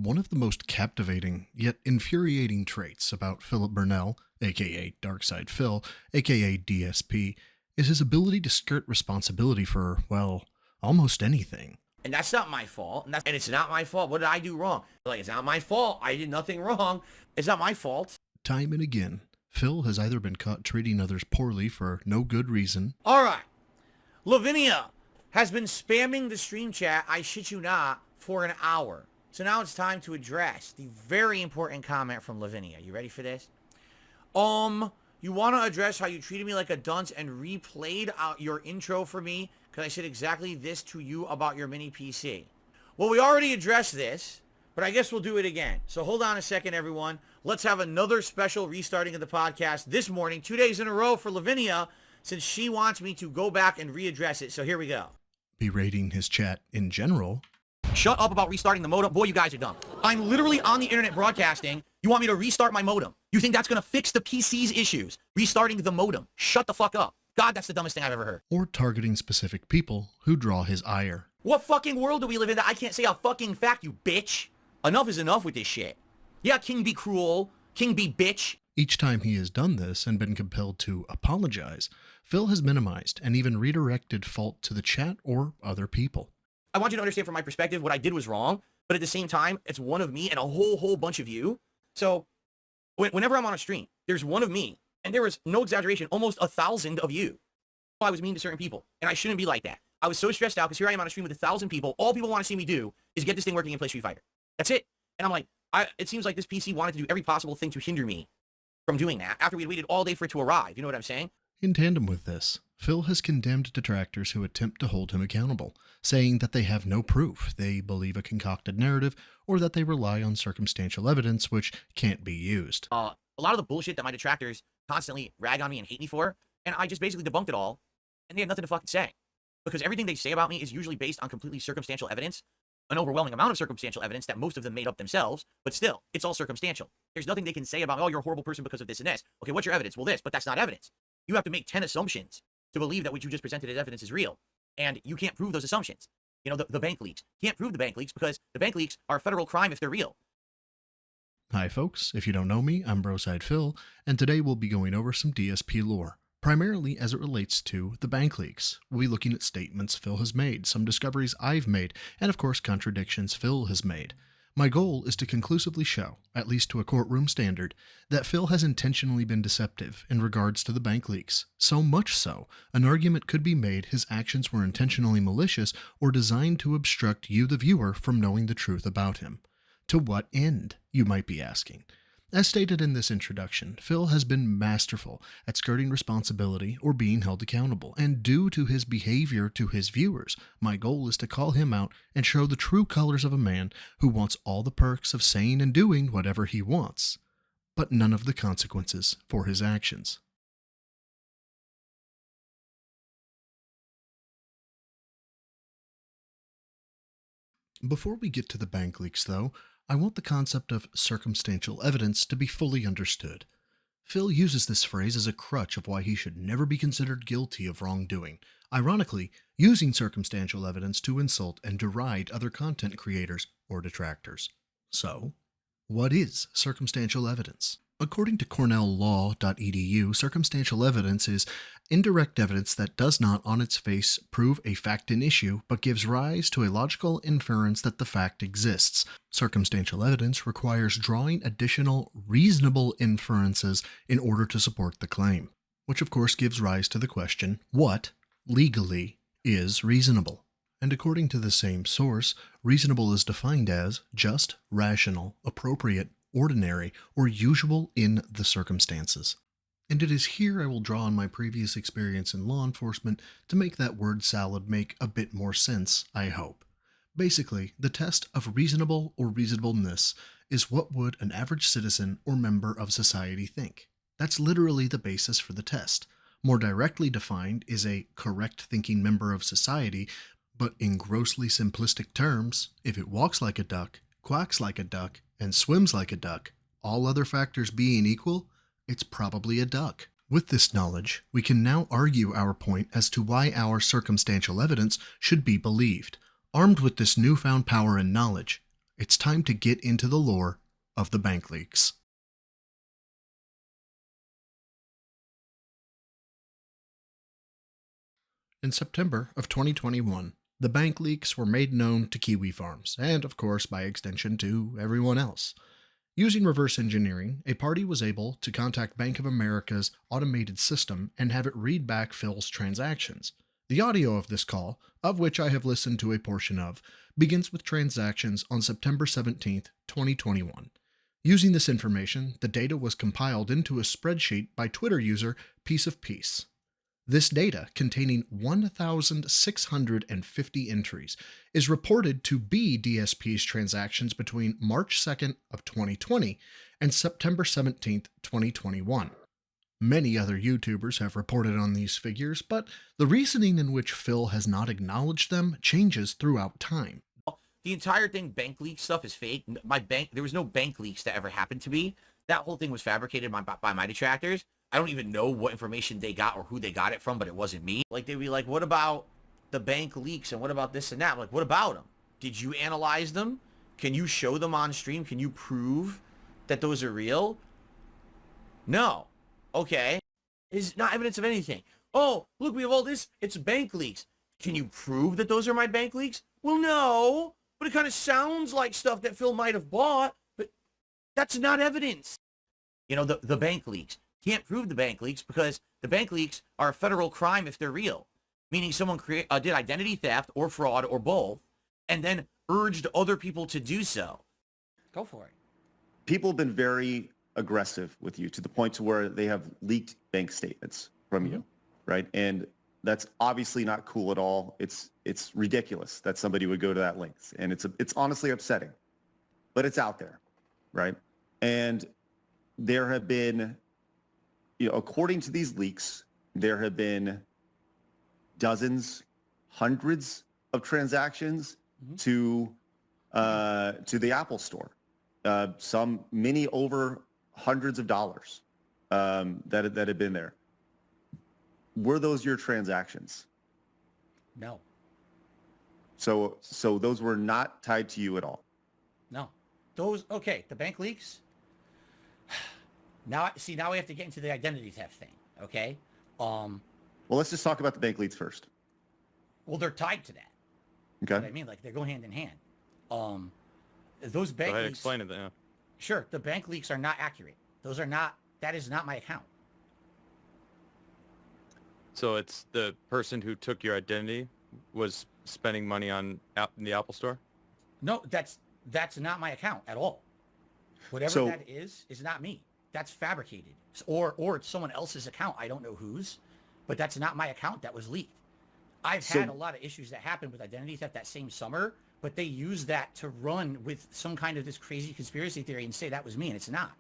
One of the most captivating, yet infuriating traits about Philip Burnell, aka Darkside Phil, aka DSP, is his ability to skirt responsibility for, well, almost anything. And that's not my fault. And it's not my fault. What did I do wrong? Like, it's not my fault. I did nothing wrong. It's not my fault. Time and again, Phil has either been caught treating others poorly for no good reason. All right. Lavinia has been spamming the stream chat, I shit you not, for an hour. So now it's time to address the very important comment from Lavinia. You ready for this? You want to address how you treated me like a dunce and replayed out your intro for me because I said exactly this to you about your mini PC. Well, we already addressed this, but I guess we'll do it again. So hold on a second, everyone. Let's have another special restarting of the podcast this morning, 2 days in a row for Lavinia, since she wants me to go back and readdress it. So here we go. Berating his chat in general. Shut up about restarting the modem. Boy, you guys are dumb. I'm literally on the internet broadcasting. You want me to restart my modem? You think that's going to fix the PC's issues? Restarting the modem. Shut the fuck up. God, that's the dumbest thing I've ever heard. Or targeting specific people who draw his ire. What fucking world do we live in that I can't say a fucking fact, you bitch? Enough is enough with this shit. Yeah, king be cruel. King be bitch. Each time he has done this and been compelled to apologize, Phil has minimized and even redirected fault to the chat or other people. I want you to understand from my perspective what I did was wrong, but at the same time, it's one of me and a whole bunch of you. So whenever I'm on a stream, there's one of me, and there was no exaggeration, almost 1,000 of you. I was mean to certain people, and I shouldn't be like that. I was so stressed out because here I am on a stream with 1,000 people. All people want to see me do is get this thing working and play Street Fighter. That's it. And I'm like, it seems like this PC wanted to do every possible thing to hinder me from doing that after we waited all day for it to arrive. You know what I'm saying? In tandem with this, Phil has condemned detractors who attempt to hold him accountable, saying that they have no proof, they believe a concocted narrative, or that they rely on circumstantial evidence which can't be used. A lot of the bullshit that my detractors constantly rag on me and hate me for, and I just basically debunked it all, and they had nothing to fucking say. Because everything they say about me is usually based on completely circumstantial evidence, an overwhelming amount of circumstantial evidence that most of them made up themselves, but still, it's all circumstantial. There's nothing they can say about, oh, you're a horrible person because of this and this. Okay, what's your evidence? Well, this, but that's not evidence. You have to make 10 assumptions to believe that what you just presented as evidence is real. And you can't prove those assumptions. You know, the bank leaks. Can't prove the bank leaks because the bank leaks are a federal crime if they're real. Hi folks, if you don't know me, I'm Broside Phil, and today we'll be going over some DSP lore, primarily as it relates to the bank leaks. We'll be looking at statements Phil has made, some discoveries I've made, and of course contradictions Phil has made. My goal is to conclusively show, at least to a courtroom standard, that Phil has intentionally been deceptive in regards to the bank leaks. So much so, an argument could be made his actions were intentionally malicious or designed to obstruct you, the viewer, from knowing the truth about him. To what end, you might be asking? As stated in this introduction, Phil has been masterful at skirting responsibility or being held accountable, and due to his behavior to his viewers, my goal is to call him out and show the true colors of a man who wants all the perks of saying and doing whatever he wants, but none of the consequences for his actions. Before we get to the bank leaks, though, I want the concept of circumstantial evidence to be fully understood. Phil uses this phrase as a crutch of why he should never be considered guilty of wrongdoing, ironically using circumstantial evidence to insult and deride other content creators or detractors. So, what is circumstantial evidence? According to cornelllaw.edu, circumstantial evidence is indirect evidence that does not on its face prove a fact in issue, but gives rise to a logical inference that the fact exists. Circumstantial evidence requires drawing additional reasonable inferences in order to support the claim, which of course gives rise to the question, what, legally, is reasonable? And according to the same source, reasonable is defined as just, rational, appropriate, ordinary, or usual in the circumstances. And it is here I will draw on my previous experience in law enforcement to make that word salad make a bit more sense, I hope. Basically, the test of reasonable or reasonableness is what would an average citizen or member of society think. That's literally the basis for the test. More directly defined is a correct thinking member of society, but in grossly simplistic terms, if it walks like a duck, quacks like a duck, and swims like a duck, all other factors being equal, it's probably a duck. With this knowledge, we can now argue our point as to why our circumstantial evidence should be believed. Armed with this newfound power and knowledge, It's time to get into the lore of the bank leaks. In September of 2021, the bank leaks were made known to Kiwi Farms, and of course, by extension, to everyone else. Using reverse engineering, a party was able to contact Bank of America's automated system and have it read back Phil's transactions. The audio of this call, of which I have listened to a portion of, begins with transactions on September 17th, 2021. Using this information, the data was compiled into a spreadsheet by Twitter user Piece of Peace. This data, containing 1,650 entries, is reported to be DSP's transactions between March 2nd of 2020 and September 17th, 2021. Many other YouTubers have reported on these figures, but the reasoning in which Phil has not acknowledged them changes throughout time. The entire thing, bank leak stuff, is fake. There was no bank leaks that ever happened to me. That whole thing was fabricated by my detractors. I don't even know what information they got or who they got it from, but it wasn't me. Like, they'd be like, what about the bank leaks and what about this and that? I'm like, what about them? Did you analyze them? Can you show them on stream? Can you prove that those are real? No. Okay. It's not evidence of anything. Oh, look, we have all this. It's bank leaks. Can you prove that those are my bank leaks? Well, no. But it kind of sounds like stuff that Phil might have bought, but that's not evidence. You know, the bank leaks. Can't prove the bank leaks because the bank leaks are a federal crime if they're real, meaning someone did identity theft or fraud or both, and then urged other people to do so. Go for it. People have been very aggressive with you to the point to where they have leaked bank statements from you, right? And that's obviously not cool at all. It's ridiculous that somebody would go to that length, and it's honestly upsetting, but it's out there, right? And there have been, according to these leaks, there have been dozens, hundreds of transactions to the Apple Store. Many over hundreds of dollars that had been there. Were those your transactions? No. So those were not tied to you at all? No. The bank leaks. Now we have to get into the identity theft thing, okay? Well, let's just talk about the bank leaks first. Well, they're tied to that. Okay. You know what I mean? Like, they go hand in hand. Those bank Go ahead, leaks. explain it then. Sure, the bank leaks are not accurate. That is not my account. So it's the person who took your identity was spending money on the Apple Store? No, that's not my account at all. Whatever that is not me. That's fabricated. Or it's someone else's account. I don't know whose, but that's not my account that was leaked. I've had a lot of issues that happened with identity theft that same summer, but they use that to run with some kind of this crazy conspiracy theory and say that was me, and it's not.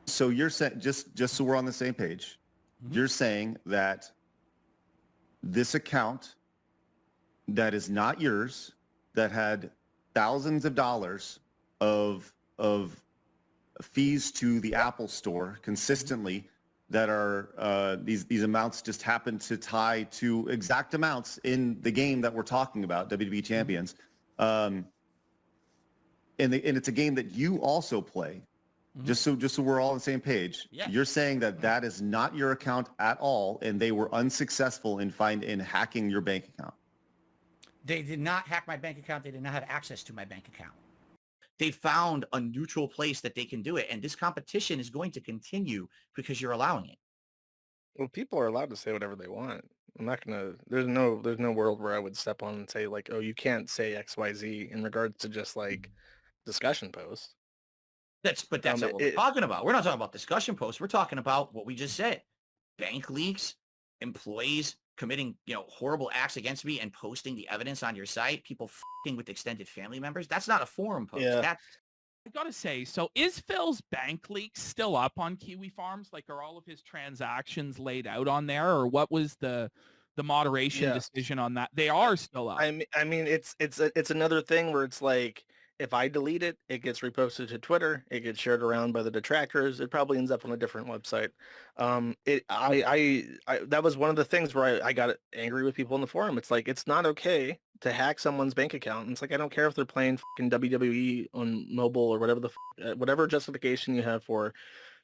So you're saying, just so we're on the same page, you're saying that this account that is not yours, that had thousands of dollars of fees to the Apple Store consistently, that are these amounts just happen to tie to exact amounts in the game that we're talking about, WWE Champions, and it's a game that you also play. Just so we're all on the same page. Yeah. You're saying that is not your account at all, and they were unsuccessful in hacking your bank account. They did not hack my bank account. They did not have access to my bank account. They found a neutral place that they can do it, and this competition is going to continue because you're allowing it. Well, people are allowed to say whatever they want. I'm not gonna. There's no world where I would step on and say like, oh, you can't say X, Y, Z in regards to just like discussion posts. That's not what we're talking about. We're not talking about discussion posts. We're talking about what we just said. Bank leaks, employees committing, horrible acts against me and posting the evidence on your site, people f***ing with extended family members. That's not a forum post. Yeah. I gotta say, so is Phil's bank leaks still up on Kiwi Farms? Like, are all of his transactions laid out on there, or what was the moderation decision on that? They are still up. I mean, it's another thing where it's like, if I delete it, it gets reposted to Twitter. It gets shared around by the detractors. It probably ends up on a different website. That was one of the things where I got angry with people in the forum. It's like, it's not okay to hack someone's bank account. And it's like, I don't care if they're playing fucking WWE on mobile or whatever whatever justification you have for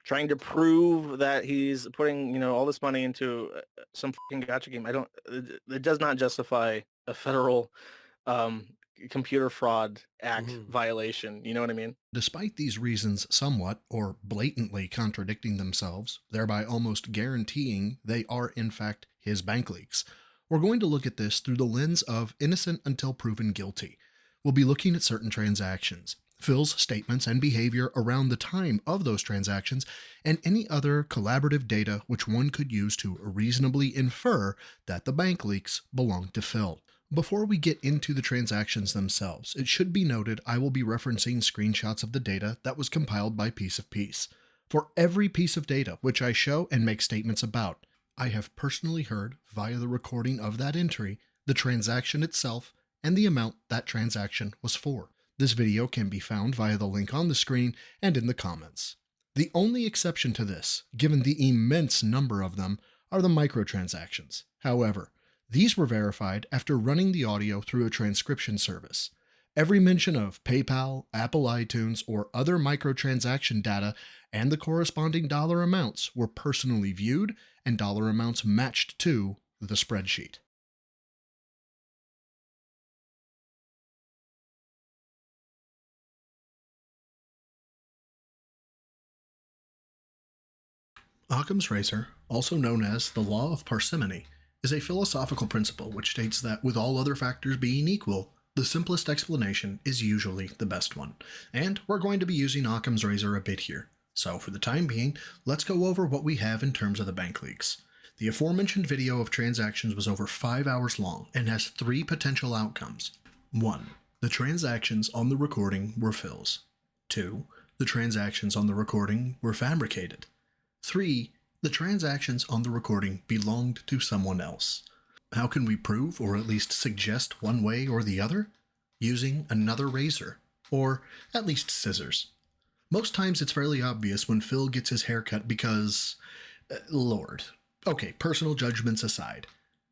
trying to prove that he's putting, all this money into some fucking gotcha game. It does not justify a federal um, computer fraud act violation. You know what I mean? Despite these reasons somewhat or blatantly contradicting themselves, thereby almost guaranteeing they are in fact his bank leaks, we're going to look at this through the lens of innocent until proven guilty. We'll be looking at certain transactions, Phil's statements and behavior around the time of those transactions, and any other collaborative data which one could use to reasonably infer that the bank leaks belong to Phil. Before we get into the transactions themselves, it should be noted I will be referencing screenshots of the data that was compiled by Piece of Peace. For every piece of data which I show and make statements about, I have personally heard, via the recording of that entry, the transaction itself and the amount that transaction was for. This video can be found via the link on the screen and in the comments. The only exception to this, given the immense number of them, are the microtransactions. However, these were verified after running the audio through a transcription service. Every mention of PayPal, Apple iTunes, or other microtransaction data and the corresponding dollar amounts were personally viewed and dollar amounts matched to the spreadsheet. Occam's razor, also known as the law of parsimony, is a philosophical principle which states that with all other factors being equal, the simplest explanation is usually the best one. And we're going to be using Occam's razor a bit here. So for the time being, let's go over what we have in terms of the bank leaks. The aforementioned video of transactions was over 5 hours long and has 3 potential outcomes. 1. The transactions on the recording were Phil's. 2. The transactions on the recording were fabricated. 3. The transactions on the recording belonged to someone else. How can we prove or at least suggest one way or the other? Using another razor, or at least scissors. Most times it's fairly obvious when Phil gets his hair cut because... Lord. Okay, personal judgments aside.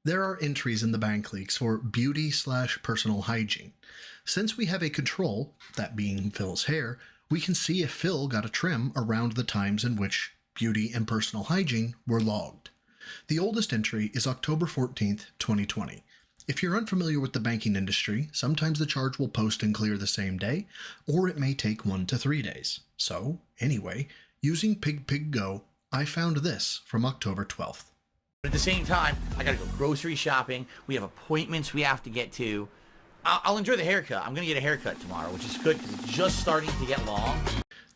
There are entries in the bank leaks for beauty/personal hygiene. Since we have a control, that being Phil's hair, we can see if Phil got a trim around the times in which beauty and personal hygiene were logged. The oldest entry is October 14th, 2020. If you're unfamiliar with the banking industry, sometimes the charge will post and clear the same day, or it may take 1 to 3 days. So, anyway, using PigPigGo, I found this from October 12th. But at the same time, I gotta go grocery shopping. We have appointments we have to get to. I'll enjoy the haircut. I'm gonna get a haircut tomorrow, which is good because it's just starting to get long.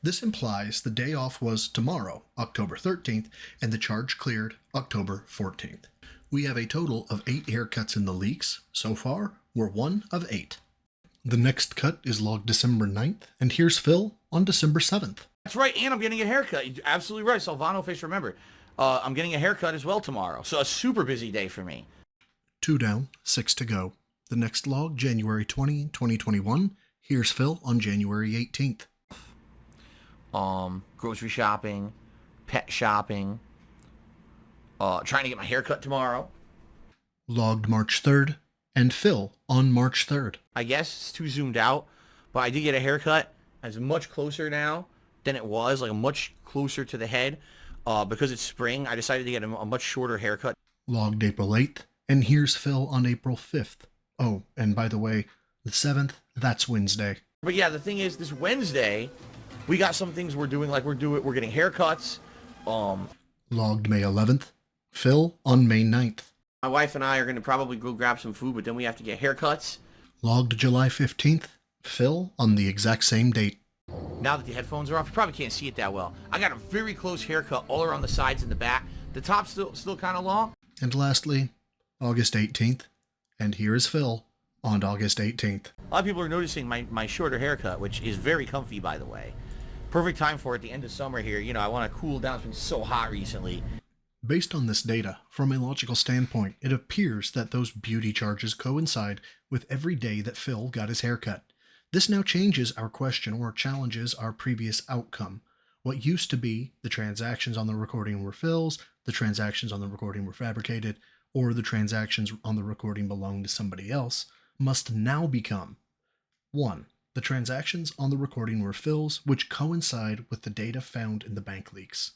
This implies the day off was tomorrow, October 13th, and the charge cleared October 14th. We have a total of 8 haircuts in the leaks. So far, we're 1 of 8. The next cut is logged December 9th, and here's Phil on December 7th. That's right, and I'm getting a haircut. You're absolutely right, Salvano Fish, remember. I'm getting a haircut as well tomorrow, so a super busy day for me. 2 down, 6 to go. The next log, January 20, 2021. Here's Phil on January 18th. Grocery shopping, pet shopping, trying to get my haircut tomorrow. Logged March 3rd, and Phil on March 3rd. I guess it's too zoomed out, but I did get a haircut. It's much closer now than it was, like much closer to the head. Because it's spring, I decided to get a much shorter haircut. Logged April 8th, and here's Phil on April 5th. Oh, and by the way, the 7th, that's Wednesday. But yeah, the thing is, this Wednesday, we got some things we're doing, like we're getting haircuts. Logged May 11th, Phil on May 9th. My wife and I are going to probably go grab some food, but then we have to get haircuts. Logged July 15th, Phil on the exact same date. Now that the headphones are off, you probably can't see it that well. I got a very close haircut all around the sides and the back. The top's still kind of long. And lastly, August 18th, and here is Phil on August 18th. A lot of people are noticing my shorter haircut, which is very comfy, by the way. Perfect time for it, the end of summer here. You know, I want to cool down. It's been so hot recently. Based on this data, from a logical standpoint, it appears that those beauty charges coincide with every day that Phil got his haircut. This now changes our question or challenges our previous outcome. What used to be the transactions on the recording were Phil's, the transactions on the recording were fabricated, or the transactions on the recording belonged to somebody else, must now become 1. The transactions on the recording were Phil's, which coincide with the data found in the bank leaks.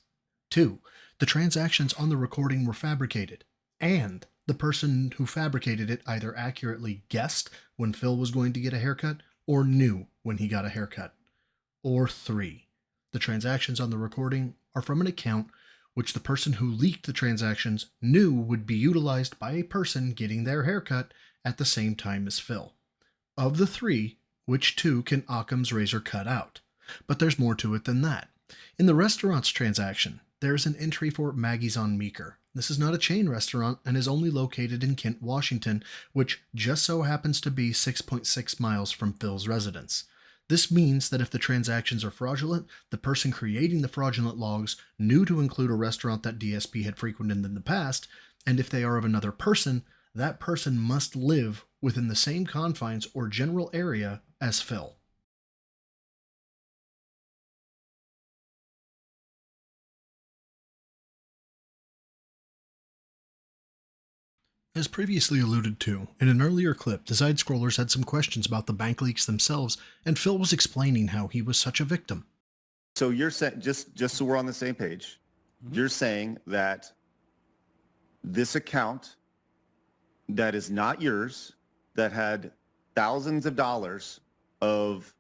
2. The transactions on the recording were fabricated, and the person who fabricated it either accurately guessed when Phil was going to get a haircut or knew when he got a haircut. Or 3. The transactions on the recording are from an account which the person who leaked the transactions knew would be utilized by a person getting their haircut at the same time as Phil. Of the 3, which 2 can Occam's razor cut out? But there's more to it than that. In the restaurant's transaction, there's an entry for Maggie's on Meeker. This is not a chain restaurant and is only located in Kent, Washington, which just so happens to be 6.6 miles from Phil's residence. This means that if the transactions are fraudulent, the person creating the fraudulent logs knew to include a restaurant that DSP had frequented in the past, and if they are of another person, that person must live within the same confines or general area as Phil. As previously alluded to, in an earlier clip, the side-scrollers had some questions about the bank leaks themselves, and Phil was explaining how he was such a victim. So you're saying, just so we're on the same page, you're saying that this account that is not yours, that had thousands of dollars of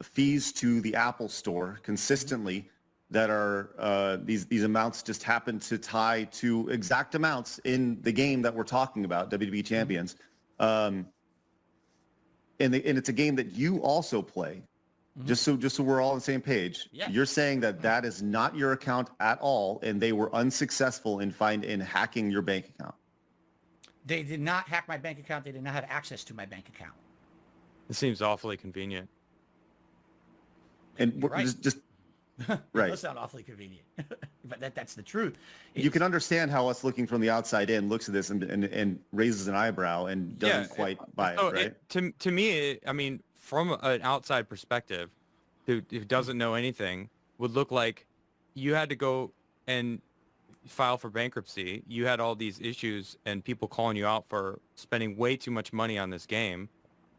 fees to the Apple Store consistently, that are these amounts just happen to tie to exact amounts in the game that we're talking about, WWE Champions, and it's a game that you also play. Just so we're all on the same page. Yeah. You're saying that that is not your account at all, and they were unsuccessful in hacking your bank account. They did not hack my bank account. They did not have access to my bank account. It seems awfully convenient. And You're right. just right. It does sound awfully convenient, but that's the truth. You can understand how us looking from the outside in looks at this and raises an eyebrow and doesn't quite buy it, right? To me, I mean, from an outside perspective, who doesn't know anything, would look like you had to go and file for bankruptcy. You had all these issues and people calling you out for spending way too much money on this game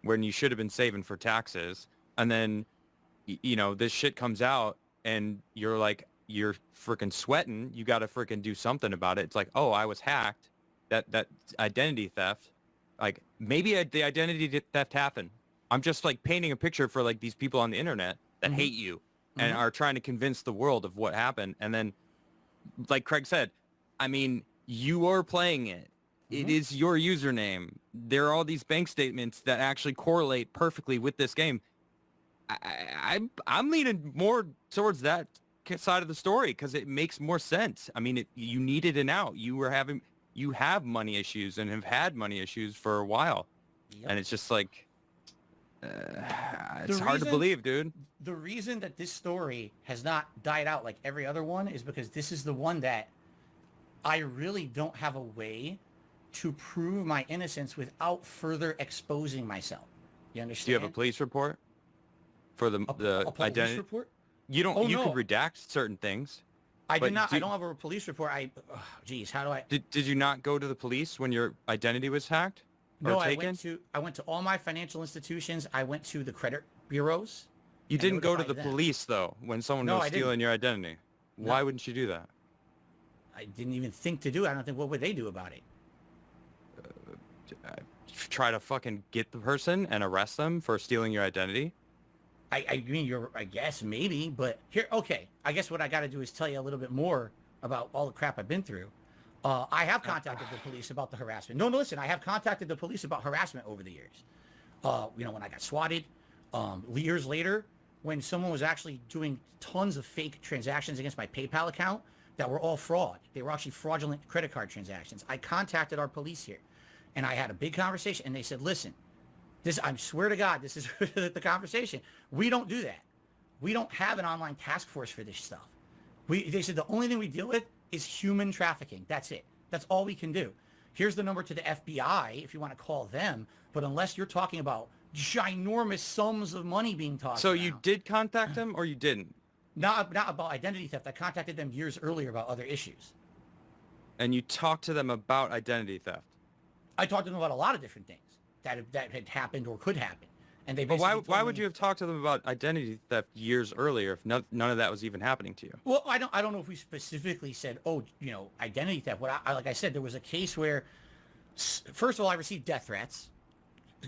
when you should have been saving for taxes. And then, this shit comes out and you're like, you're freaking sweating. You got to freaking do something about it. It's like, oh, I was hacked. That identity theft. Like, maybe the identity theft happened. I'm just like painting a picture for like these people on the internet that hate you and are trying to convince the world of what happened. And then, like Craig said, I mean, you are playing it. It is your username. There are all these bank statements that actually correlate perfectly with this game. I'm leaning more towards that side of the story because it makes more sense. I mean, you needed an out. You have money issues and have had money issues for a while. Yep. And it's just like, it's hard to believe, dude. The reason that this story has not died out like every other one is because this is the one that I really don't have a way to prove my innocence without further exposing myself. You understand? Do you have a police report for the a police identity report? You don't. Oh, you no. could redact certain things. I did not. I don't have a police report. Geez, how do I? Did you not go to the police when your identity was hacked? No, or taken? I went to all my financial institutions. I went to the credit bureaus. You didn't go to the police though when someone was stealing your identity. No. Why wouldn't you do that? I didn't even think to do it. I don't think. What would they do about it? Try to fucking get the person and arrest them for stealing your identity? I mean, I guess maybe, but here, okay. I guess what I got to do is tell you a little bit more about all the crap I've been through. I have contacted the police about the harassment. No, listen, I have contacted the police about harassment over the years. When I got swatted, years later, when someone was actually doing tons of fake transactions against my PayPal account that were all fraud. They were actually fraudulent credit card transactions. I contacted our police here, and I had a big conversation, and they said, listen, I swear to God, this is the conversation. We don't do that. We don't have an online task force for this stuff. They said the only thing we deal with is human trafficking. That's it. That's all we can do. Here's the number to the FBI if you want to call them. But unless you're talking about ginormous sums of money being tossed So around. you did contact them or you didn't? Not about identity theft. I contacted them years earlier about other issues. And you talked to them about identity theft? I talked to them about a lot of different things. that had happened or could happen. And they But basically why told would me- you have talked to them about identity theft years earlier if none of that was even happening to you? Well, I don't know if we specifically said, oh, identity theft. What like I said, there was a case where, first of all, I received death threats,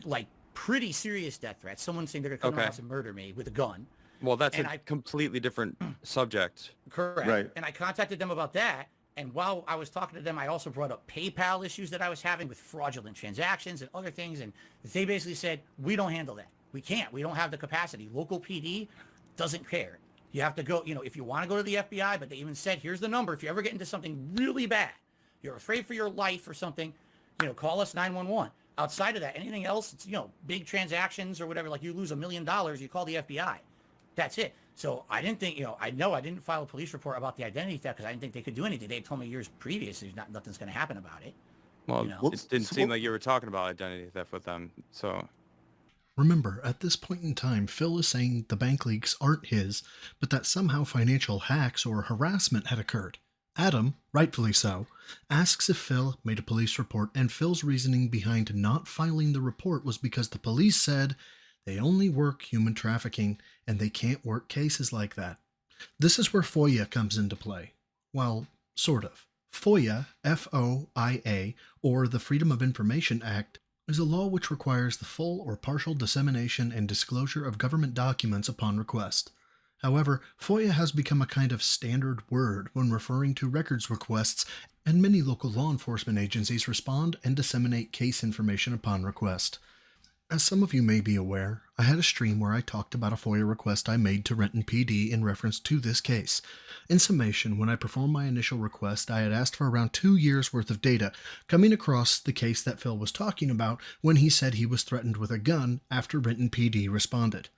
like pretty serious death threats. Someone saying they're going to come to my house and murder me with a gun. Well, that's a completely different subject. Correct. Right. And I contacted them about that. And while I was talking to them, I also brought up PayPal issues that I was having with fraudulent transactions and other things. And they basically said, we don't handle that. We can't. We don't have the capacity. Local PD doesn't care. You have to go, if you want to go to the FBI, but they even said, here's the number. If you ever get into something really bad, you're afraid for your life or something, call us 911. Outside of that, anything else, it's, big transactions or whatever, like you lose $1 million, you call the FBI. That's it. So I didn't think, I didn't file a police report about the identity theft because I didn't think they could do anything. They told me years previous, nothing's going to happen about it. Well, it didn't seem like you were talking about identity theft with them, so... Remember, at this point in time, Phil is saying the bank leaks aren't his, but that somehow financial hacks or harassment had occurred. Adam, rightfully so, asks if Phil made a police report, and Phil's reasoning behind not filing the report was because the police said they only work human trafficking and they can't work cases like that. This is where FOIA comes into play. Well, sort of. FOIA, F-O-I-A, or the Freedom of Information Act, is a law which requires the full or partial dissemination and disclosure of government documents upon request. However, FOIA has become a kind of standard word when referring to records requests, and many local law enforcement agencies respond and disseminate case information upon request. As some of you may be aware, I had a stream where I talked about a FOIA request I made to Renton PD in reference to this case. In summation, when I performed my initial request, I had asked for around 2 years' worth of data, coming across the case that Phil was talking about when he said he was threatened with a gun after Renton PD responded.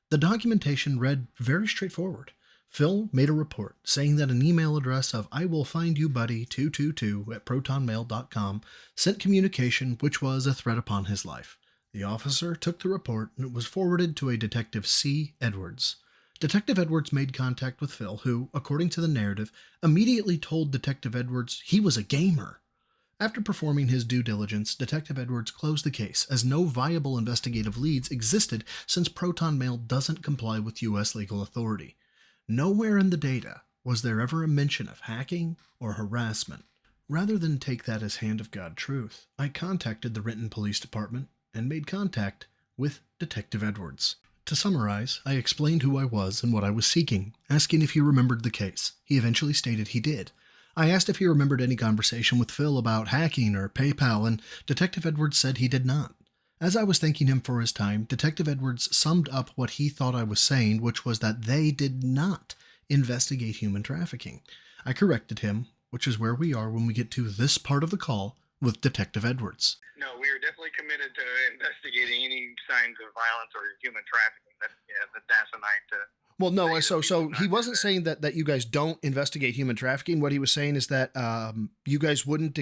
The documentation read very straightforward. Phil made a report saying that an email address of iwillfindyouBuddy222@protonmail.com sent communication which was a threat upon his life. The officer took the report and it was forwarded to a Detective C. Edwards. Detective Edwards made contact with Phil, who, according to the narrative, immediately told Detective Edwards he was a gamer. After performing his due diligence, Detective Edwards closed the case, as no viable investigative leads existed since Proton Mail doesn't comply with U.S. legal authority. Nowhere in the data was there ever a mention of hacking or harassment. Rather than take that as hand of God truth, I contacted the Renton Police Department and made contact with Detective Edwards. To summarize, I explained who I was and what I was seeking, asking if he remembered the case. He eventually stated he did. I asked if he remembered any conversation with Phil about hacking or PayPal, and Detective Edwards said he did not. As I was thanking him for his time, Detective Edwards summed up what he thought I was saying, which was that they did not investigate human trafficking. I corrected him, which is where we are when we get to this part of the call with Detective Edwards. No, we are definitely committed to investigating any signs of violence or human trafficking. That's asinine to... Well, no, so he wasn't saying that you guys don't investigate human trafficking. What he was saying is that you guys wouldn't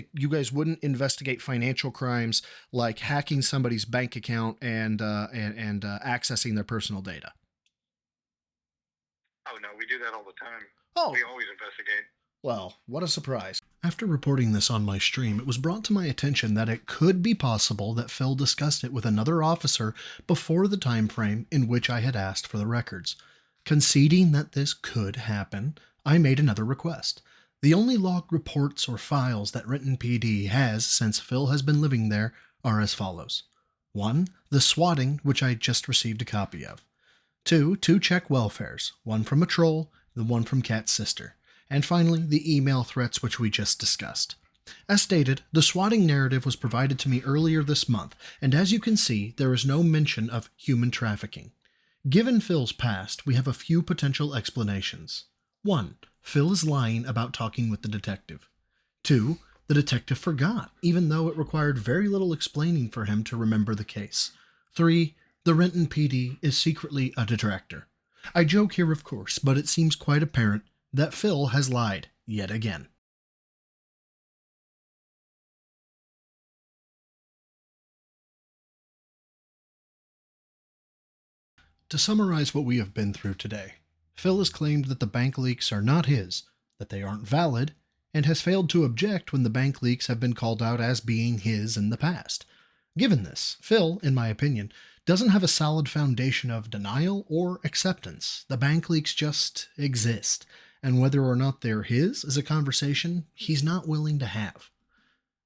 investigate financial crimes like hacking somebody's bank account and accessing their personal data. Oh, no, we do that all the time. Oh, We always investigate. well, what a surprise. After reporting this on my stream, it was brought to my attention that it could be possible that Phil discussed it with another officer before the time frame in which I had asked for the records. Conceding that this could happen, I made another request. The only logged reports or files that Renton PD has since Phil has been living there are as follows. 1. The swatting, which I just received a copy of. 2. 2 check welfares, one from a troll, the one from Cat's sister. And finally, the email threats which we just discussed. As stated, the swatting narrative was provided to me earlier this month, and as you can see, there is no mention of human trafficking. Given Phil's past, we have a few potential explanations. 1. Phil is lying about talking with the detective. 2. The detective forgot, even though it required very little explaining for him to remember the case. 3. The Renton PD is secretly a detractor. I joke here, of course, but it seems quite apparent that Phil has lied yet again. To summarize what we have been through today, Phil has claimed that the bank leaks are not his, that they aren't valid, and has failed to object when the bank leaks have been called out as being his in the past. Given this, Phil, in my opinion, doesn't have a solid foundation of denial or acceptance. The bank leaks just exist, and whether or not they're his is a conversation he's not willing to have.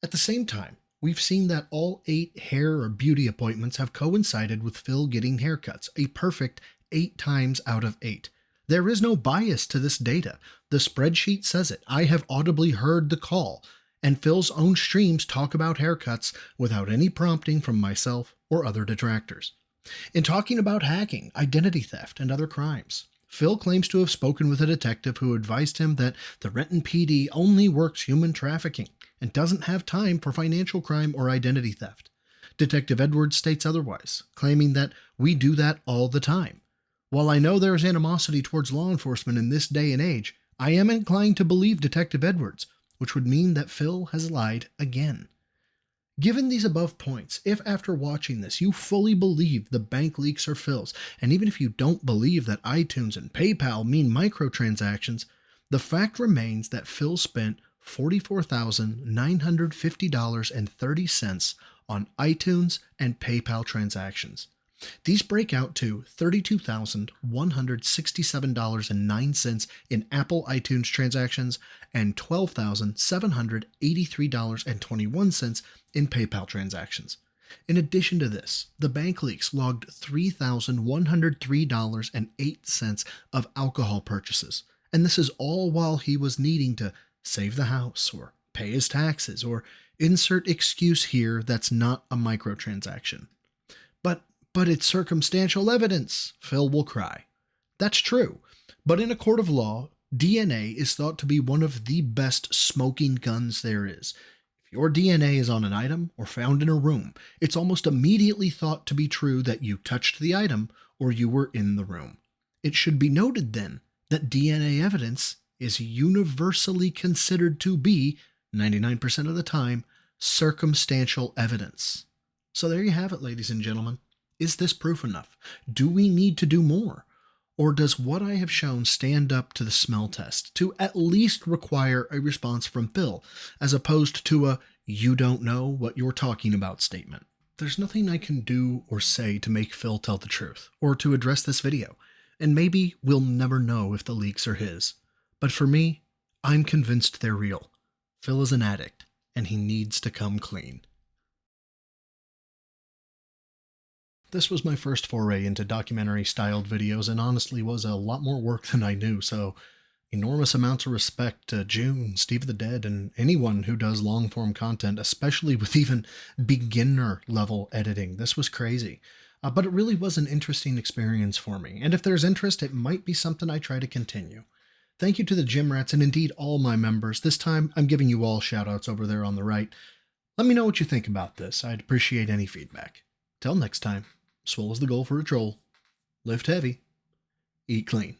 At the same time, we've seen that all 8 hair or beauty appointments have coincided with Phil getting haircuts, a perfect 8 times out of 8. There is no bias to this data. The spreadsheet says it. I have audibly heard the call, and Phil's own streams talk about haircuts without any prompting from myself or other detractors. In talking about hacking, identity theft, and other crimes, Phil claims to have spoken with a detective who advised him that the Renton PD only works human trafficking and doesn't have time for financial crime or identity theft. Detective Edwards states otherwise, claiming that we do that all the time. While I know there is animosity towards law enforcement in this day and age, I am inclined to believe Detective Edwards, which would mean that Phil has lied again. Given these above points, if after watching this you fully believe the bank leaks are Phil's, and even if you don't believe that iTunes and PayPal mean microtransactions, the fact remains that Phil spent $44,950.30 on iTunes and PayPal transactions. These break out to $32,167.09 in Apple iTunes transactions and $12,783.21 in PayPal transactions. In addition to this, the bank leaks logged $3,103.08 of alcohol purchases, and this is all while he was needing to save the house or pay his taxes or insert excuse here that's not a microtransaction. But it's circumstantial evidence, Phil will cry. That's true, but in a court of law, DNA is thought to be one of the best smoking guns there is. If your DNA is on an item or found in a room, it's almost immediately thought to be true that you touched the item or you were in the room. It should be noted then that DNA evidence is universally considered to be, 99% of the time, circumstantial evidence. So there you have it, ladies and gentlemen. Is this proof enough? Do we need to do more? Or does what I have shown stand up to the smell test to at least require a response from Phil, as opposed to a "you don't know what you're talking about" statement? There's nothing I can do or say to make Phil tell the truth, or to address this video, and maybe we'll never know if the leaks are his. But for me, I'm convinced they're real. Phil is an addict, and he needs to come clean. This was my first foray into documentary-styled videos and honestly was a lot more work than I knew, so enormous amounts of respect to June, Steve of the Dead, and anyone who does long-form content, especially with even beginner-level editing. This was crazy. But it really was an interesting experience for me, and if there's interest, it might be something I try to continue. Thank you to the Gym Rats and indeed all my members. This time, I'm giving you all shout-outs over there on the right. Let me know what you think about this. I'd appreciate any feedback. Till next time. Swole is the goal for a troll. Lift heavy. Eat clean.